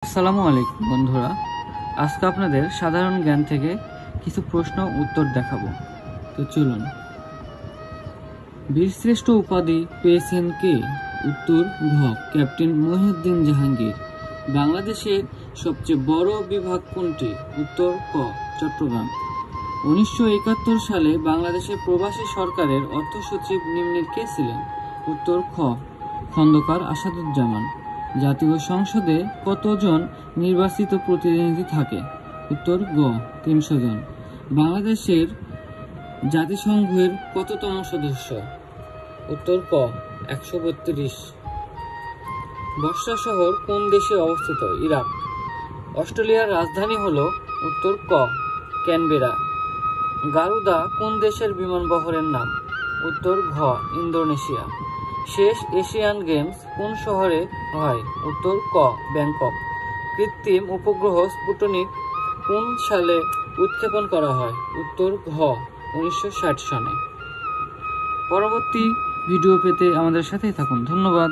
আসসালামু আলাইকুম বন্ধুরা, আজকে আপনাদের সাধারণ জ্ঞান থেকে কিছু প্রশ্ন উত্তর দেখাবো। তো চলুন। বীরশ্রেষ্ঠ উপাধি পেয়েছেন কে? উত্তর ঘ, ক্যাপ্টেন মহিউদ্দিন জাহাঙ্গীর। বাংলাদেশের সবচেয়ে বড় বিভাগ কোনটি? উত্তর ক, চট্টগ্রাম। 1971 সালে বাংলাদেশের প্রবাসী সরকারের অর্থ সচিব নিম্নের কে ছিলেন? উত্তর খ, খন্দকার আসাদুজ্জামান। জাতীয় সংসদে কতজন নির্বাচিত প্রতিনিধি থাকে? উত্তর গ, 300 জন। বাংলাদেশের জাতিসংঘের কততম সদস্য? উত্তর ক, 132। বসরা শহর কোন দেশে অবস্থিত? ইরাক। অস্ট্রেলিয়ার রাজধানী হলো? উত্তর ক, ক্যানবেরা। গারুদা কোন দেশের বিমানবন্দরের নাম? উত্তর ঘ, ইন্দোনেশিয়া। শেষ এশিয়ান গেমস কোন শহরে হয়? উত্তর ক, ব্যাংকক। কৃত্রিম উপগ্রহ স্পুটনিক কোন সালে উৎক্ষেপণ করা হয়? উত্তর ঘ, 1960 সনে। পরবর্তী ভিডিও পেতে আমাদের সাথেই থাকুন। ধন্যবাদ।